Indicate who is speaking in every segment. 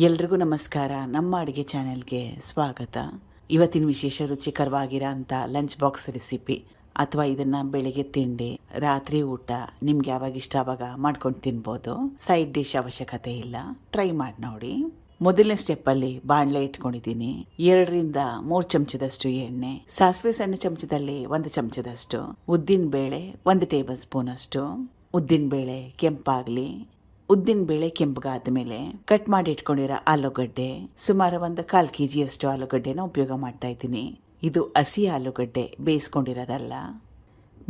Speaker 1: ಎಲ್ರಿಗೂ ನಮಸ್ಕಾರ. ನಮ್ಮ ಅಡುಗೆ ಚಾನೆಲ್ಗೆ ಸ್ವಾಗತ. ಇವತ್ತಿನ ವಿಶೇಷ ರುಚಿಕರವಾಗಿರೋ ಅಂಥ ಲಂಚ್ ಬಾಕ್ಸ್ ರೆಸಿಪಿ, ಅಥವಾ ಇದನ್ನು ಬೆಳಿಗ್ಗೆ ತಿಂಡಿ, ರಾತ್ರಿ ಊಟ, ನಿಮ್ಗೆ ಯಾವಾಗ ಇಷ್ಟ ಆವಾಗ ಮಾಡ್ಕೊಂಡು ತಿನ್ಬೋದು. ಸೈಡ್ ಡಿಶ್ ಅವಶ್ಯಕತೆ ಇಲ್ಲ. ಟ್ರೈ ಮಾಡಿ ನೋಡಿ. ಮೊದಲನೇ ಸ್ಟೆಪ್ಪಲ್ಲಿ ಬಾಣಲೆ ಇಟ್ಕೊಂಡಿದ್ದೀನಿ. 2-3 ಚಮಚದಷ್ಟು ಎಣ್ಣೆ, ಸಾಸಿವೆ ಸಣ್ಣ ಚಮಚದಲ್ಲಿ 1 ಚಮಚದಷ್ಟು, ಉದ್ದಿನ ಬೇಳೆ 1 ಟೇಬಲ್ ಸ್ಪೂನ್ ಅಷ್ಟು. ಉದ್ದಿನ ಬೇಳೆ ಕೆಂಪಾಗ್ಲಿ. ಉದ್ದಿನ ಬೇಳೆ ಕೆಂಪಗಾದ ಮೇಲೆ ಕಟ್ ಮಾಡಿ ಇಟ್ಕೊಂಡಿರೋ ಆಲೂಗಡ್ಡೆ, ಸುಮಾರು 1/4 kg ಅಷ್ಟು ಆಲೂಗಡ್ಡೆನ ಉಪಯೋಗ ಮಾಡ್ತಾ ಇದ್ದೀನಿ. ಇದು ಹಸಿ ಆಲೂಗಡ್ಡೆ, ಬೇಯಿಸ್ಕೊಂಡಿರೋದಲ್ಲ.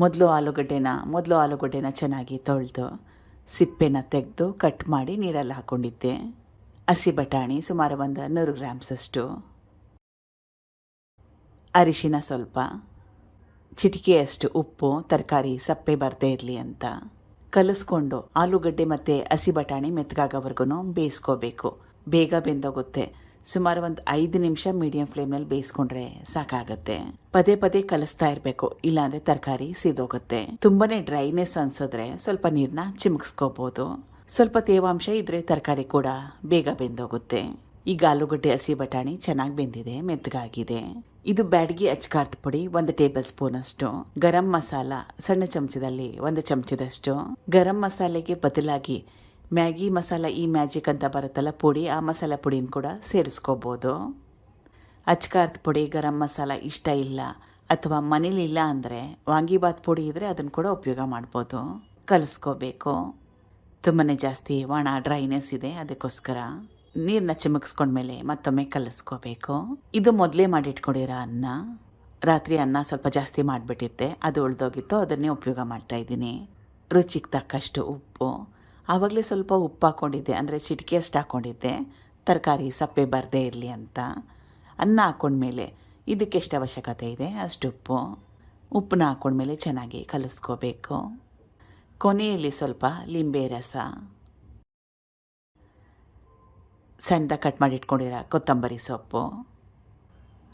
Speaker 1: ಮೊದಲು ಆಲೂಗಡ್ಡೆನ ಚೆನ್ನಾಗಿ ತೊಳೆದು ಸಿಪ್ಪೆನ ತೆಗೆದು ಕಟ್ ಮಾಡಿ ನೀರಲ್ಲಿ ಹಾಕೊಂಡಿದ್ದೆ. ಹಸಿ ಬಟಾಣಿ ಸುಮಾರು 100 ಗ್ರಾಮ್ಸ್ ಅಷ್ಟು, ಅರಿಶಿನ ಸ್ವಲ್ಪ, ಚಿಟಿಕೆಯಷ್ಟು ಉಪ್ಪು, ತರಕಾರಿ ಸಪ್ಪೆ ಬರದೇ ಇರಲಿ ಅಂತ ಕಲಿಸ್ಕೊಂಡು ಆಲೂಗಡ್ಡೆ ಮತ್ತು ಹಸಿ ಬಟಾಣಿ ಮೆತ್ತಗಾಗೋವರೆಗೂ ಬೇಯಿಸ್ಕೋಬೇಕು. ಬೇಗ ಬೆಂದೋಗುತ್ತೆ. ಸುಮಾರು 5 ನಿಮಿಷ ಮೀಡಿಯಂ ಫ್ಲೇಮ್ನಲ್ಲಿ ಬೇಯಿಸ್ಕೊಂಡ್ರೆ ಸಾಕಾಗತ್ತೆ. ಪದೇ ಪದೇ ಕಲಿಸ್ತಾ ಇರಬೇಕು, ಇಲ್ಲಾಂದರೆ ತರಕಾರಿ ಸಿದೋಗುತ್ತೆ. ತುಂಬಾನೇ ಡ್ರೈನೆಸ್ ಅನ್ಸಿದ್ರೆ ಸ್ವಲ್ಪ ನೀರನ್ನ ಚಿಮುಕ್ಸ್ಕೋಬೋದು. ಸ್ವಲ್ಪ ತೇವಾಂಶ ಇದ್ರೆ ತರಕಾರಿ ಕೂಡ ಬೇಗ ಬೆಂದೋಗುತ್ತೆ. ಈಗ ಆಲೂಗಡ್ಡೆ ಹಸಿ ಬಟಾಣಿ ಚೆನ್ನಾಗಿ ಬೆಂದಿದೆ, ಮೆತ್ತಗಾಗಿದೆ. ಇದು ಬ್ಯಾಡಗಿ ಅಚ್ಕಾರದ ಪುಡಿ 1 ಟೇಬಲ್ ಸ್ಪೂನ್ ಅಷ್ಟು, ಗರಂ ಮಸಾಲ ಸಣ್ಣ ಚಮಚದಲ್ಲಿ 1 ಚಮಚದಷ್ಟು. ಗರಂ ಮಸಾಲೆಗೆ ಬದಲಾಗಿ ಮ್ಯಾಗಿ ಮಸಾಲ, ಈ ಮ್ಯಾಜಿಕ್ ಅಂತ ಬರುತ್ತಲ್ಲ ಪುಡಿ, ಆ ಮಸಾಲ ಪುಡಿನ ಕೂಡ ಸೇರಿಸ್ಕೋಬೋದು. ಅಚ್ಕಾರದ ಪುಡಿ, ಗರಂ ಮಸಾಲ ಇಷ್ಟ ಇಲ್ಲ ಅಥವಾ ಮನೇಲಿಲ್ಲ ಅಂದರೆ ವಾಂಗಿಬಾತ್ ಪುಡಿ ಇದ್ದರೆ ಅದನ್ನು ಕೂಡ ಉಪಯೋಗ ಮಾಡ್ಬೋದು. ಕಲಿಸ್ಕೋಬೇಕು. ತುಂಬಾ ಜಾಸ್ತಿ ಒಣ ಡ್ರೈನೆಸ್ ಇದೆ, ಅದಕ್ಕೋಸ್ಕರ ನೀರನ್ನ ಚಿಮುಕ್ಸ್ಕೊಂಡ್ಮೇಲೆ ಮತ್ತೊಮ್ಮೆ ಕಲಿಸ್ಕೋಬೇಕು. ಇದು ಮೊದಲೇ ಮಾಡಿಟ್ಕೊಂಡಿರೋ ಅನ್ನ. ರಾತ್ರಿ ಅನ್ನ ಸ್ವಲ್ಪ ಜಾಸ್ತಿ ಮಾಡಿಬಿಟ್ಟಿದ್ದೆ, ಅದು ಉಳಿದೋಗಿತ್ತು, ಅದನ್ನೇ ಉಪಯೋಗ ಮಾಡ್ತಾ ಇದ್ದೀನಿ. ರುಚಿಗೆ ತಕ್ಕಷ್ಟು ಉಪ್ಪು. ಆವಾಗಲೇ ಸ್ವಲ್ಪ ಉಪ್ಪು ಹಾಕ್ಕೊಂಡಿದ್ದೆ, ಅಂದರೆ ಚಿಟಿಕೆಯಷ್ಟು ಹಾಕ್ಕೊಂಡಿದ್ದೆ, ತರಕಾರಿ ಸಪ್ಪೆ ಬರದೇ ಇರಲಿ ಅಂತ. ಅನ್ನ ಹಾಕ್ಕೊಂಡ್ಮೇಲೆ ಇದಕ್ಕೆ ಎಷ್ಟು ಅವಶ್ಯಕತೆ ಇದೆ ಅಷ್ಟು ಉಪ್ಪನ್ನ ಹಾಕ್ಕೊಂಡ್ಮೇಲೆ ಚೆನ್ನಾಗಿ ಕಲಿಸ್ಕೋಬೇಕು. ಕೊನೆಯಲ್ಲಿ ಸ್ವಲ್ಪ ಲಿಂಬೆ ರಸ, ಸಣ್ಣದಾಗಿ ಕಟ್ ಮಾಡಿ ಇಟ್ಕೊಂಡಿರೋ ಕೊತ್ತಂಬರಿ ಸೊಪ್ಪು.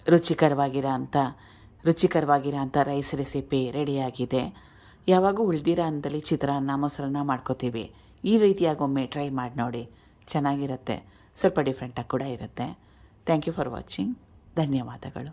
Speaker 1: ರುಚಿಕರವಾಗಿರೋ ಅಂಥ ರೈಸ್ ರೆಸಿಪಿ ರೆಡಿಯಾಗಿದೆ. ಯಾವಾಗೂ ಉಳಿದಿರೋ ಅಂದಲ್ಲಿ ಚಿತ್ರಾನ್ನ, ಮೊಸರನ್ನ ಮಾಡ್ಕೋತೀವಿ. ಈ ರೀತಿಯಾಗಿ ಒಮ್ಮೆ ಟ್ರೈ ಮಾಡಿ ನೋಡಿ, ಚೆನ್ನಾಗಿರುತ್ತೆ. ಸ್ವಲ್ಪ ಡಿಫ್ರೆಂಟಾಗಿ ಕೂಡ ಇರುತ್ತೆ. Thank you for watching. ಧನ್ಯವಾದಗಳು.